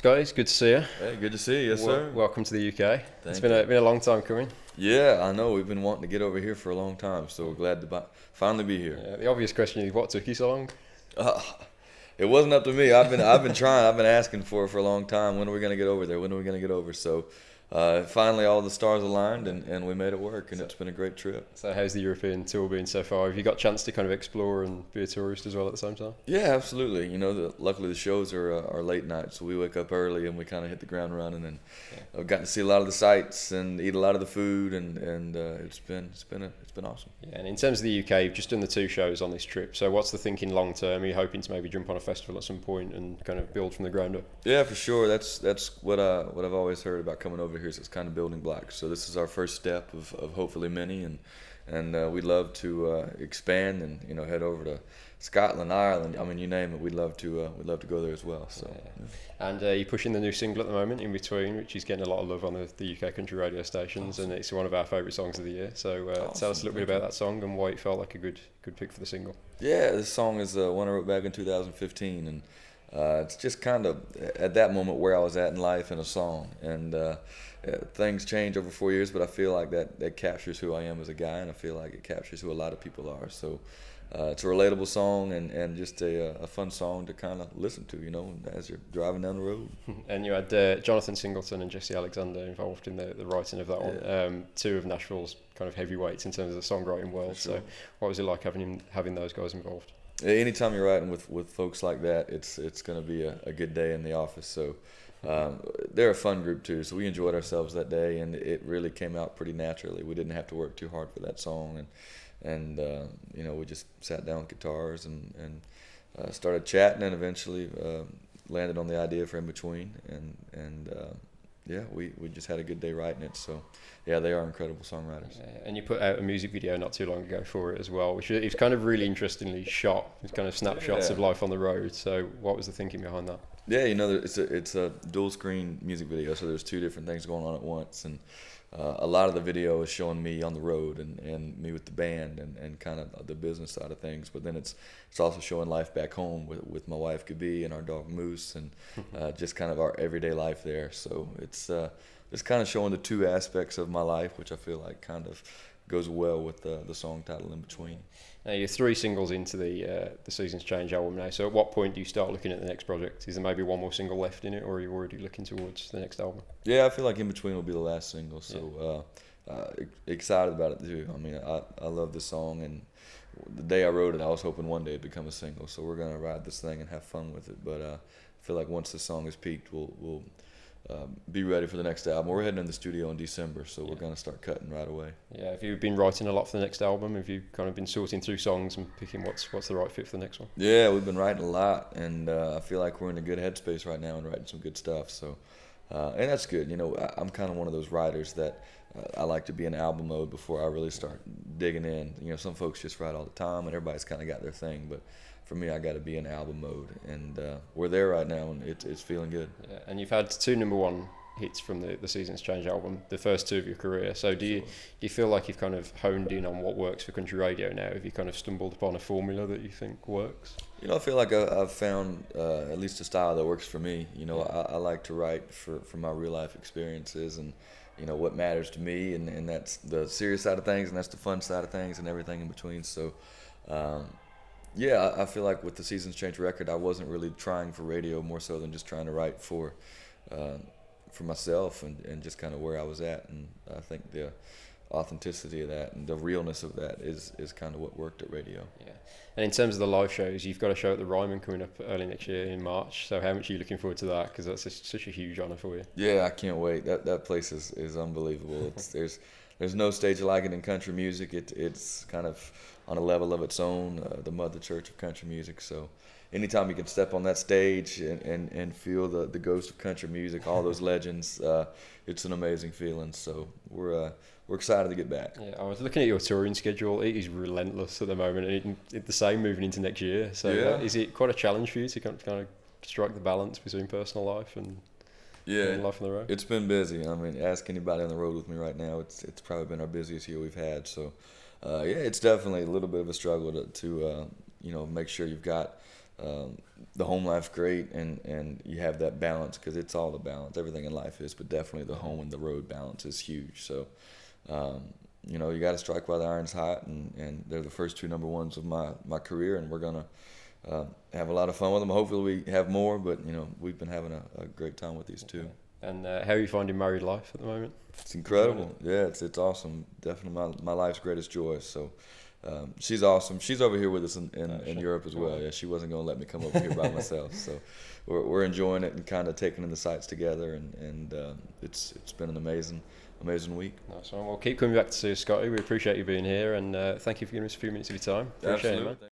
Scotty, it's good to see you. Hey, good to see you, yes, sir. Welcome to the UK. It's Thank been you. been a long time coming. Yeah, I know. We've been wanting to get over here for a long time, so we're glad to finally be here. The obvious question is, what took you so long? Uh, it wasn't up to me. I've been trying. I've been asking for a long time. When are we gonna get over there? When are we gonna get over? So, finally, all the stars aligned, and we made it work, and it's been a great trip. So how's the European tour been so far? Have you got a chance to kind of explore and be a tourist as well at the same time? Yeah, absolutely. Luckily the shows are late night, so we wake up early and we kind of hit the ground running, and I've gotten to see a lot of the sights and eat a lot of the food, and it's been awesome. Yeah, and in terms of the UK, you've just done the two shows on this trip. So what's the thinking long term? Are you hoping to maybe jump on a festival at some point and kind of build from the ground up? Yeah, for sure. That's what I've always heard about coming over here. Is it's kind of building blocks. So this is our first step of hopefully many, and we'd love to expand and head over to Scotland, Ireland. I mean, you name it. We'd love to go there as well. So. Yeah. And you're pushing the new single at the moment, In Between, which is getting a lot of love on the UK country radio stations, Awesome. and it's one of our favourite songs of the year. So Awesome. tell us a little bit about that song and why it felt like a good pick for the single. Yeah, this song is one I wrote back in 2015, and it's just kind of at that moment where I was at in life in a song. And things change over 4 years, but I feel like that captures who I am as a guy, and I feel like it captures who a lot of people are. So it's a relatable song and just a fun song to kind of listen to, as you're driving down the road. And you had Jonathan Singleton and Jesse Alexander involved in the writing of that one. Two of Nashville's kind of heavyweights in terms of the songwriting world. Sure. So what was it like having those guys involved? Anytime you're writing with folks like that, it's going to be a good day in the office. So they're a fun group too. So we enjoyed ourselves that day, and it really came out pretty naturally. We didn't have to work too hard for that song, and we just sat down with guitars and started chatting, and eventually landed on the idea for In Between, and we just had a good day writing it. So yeah, they are incredible songwriters. And you put out a music video not too long ago for it as well, which is kind of really interestingly shot. It's kind of snapshots of life on the road. So what was the thinking behind that? Yeah, it's a dual screen music video, so there's two different things going on at once, and a lot of the video is showing me on the road and me with the band and kind of the business side of things, but then it's also showing life back home with my wife Gabi and our dog Moose, and just kind of our everyday life there. So it's kind of showing the two aspects of my life, which I feel like kind of goes well with the song title In Between. Now you're 3 singles into the Seasons Change album now, so at what point do you start looking at the next project? Is there maybe one more single left in it, or are you already looking towards the next album? Yeah, I feel like In Between will be the last single, so excited about it too. I mean, I love this song, and the day I wrote it, I was hoping one day it'd become a single, so we're going to ride this thing and have fun with it. But I feel like once the song is peaked, we'll be ready for the next album. We're heading in the studio in December, so we're going to start cutting right away. Yeah, have you been writing a lot for the next album? Have you kind of been sorting through songs and picking what's the right fit for the next one? Yeah, we've been writing a lot, and I feel like we're in a good headspace right now and writing some good stuff. So, and that's good. I'm kind of one of those writers that I like to be in album mode before I really start digging in. Some folks just write all the time, and everybody's kind of got their thing, but for me, I got to be in album mode, and we're there right now, and it's feeling good. Yeah, and you've had 2 number 1 hits from the Seasons Change album, the first 2 of your career. So do you feel like you've kind of honed in on what works for country radio now? Have you kind of stumbled upon a formula that you think works? I feel like I've found at least a style that works for me. I like to write for my real life experiences and what matters to me, and that's the serious side of things, and that's the fun side of things, and everything in between. So. Yeah, I feel like with the Seasons Change record, I wasn't really trying for radio, more so than just trying to write for myself and just kind of where I was at. And I think the authenticity of that and the realness of that is kind of what worked at radio. Yeah. And in terms of the live shows, you've got a show at the Ryman coming up early next year in March. So how much are you looking forward to that? Because that's such a huge honour for you. Yeah, I can't wait. That place is unbelievable. There's no stage like it in country music. It's kind of on a level of its own, the mother church of country music. So anytime you can step on that stage and feel the ghost of country music, all those legends, it's an amazing feeling. So we're excited to get back. Yeah, I was looking at your touring schedule. It is relentless at the moment, and it's the same moving into next year. So is it quite a challenge for you to kind of strike the balance between personal life and life on the road? It's been busy. I mean, ask anybody on the road with me right now. It's probably been our busiest year we've had. So, it's definitely a little bit of a struggle to make sure you've got the home life's great, and you have that balance, because it's all the balance. Everything in life is, but definitely the home and the road balance is huge. So, you got to strike while the iron's hot, and they're the first two number ones of my career, and we're gonna have a lot of fun with them. Hopefully we have more, but we've been having a great time with these two. And how are you finding married life at the moment? It's incredible. Yeah, it's awesome. Definitely my life's greatest joy. So. She's awesome. She's over here with us in Europe as well. Yeah, she wasn't going to let me come over here by myself. So we're enjoying it and kind of taking in the sights together, and it's been an amazing week. Nice one. Well, keep coming back to see us, Scotty. We appreciate you being here, and thank you for giving us a few minutes of your time. Appreciate Absolutely. it, man.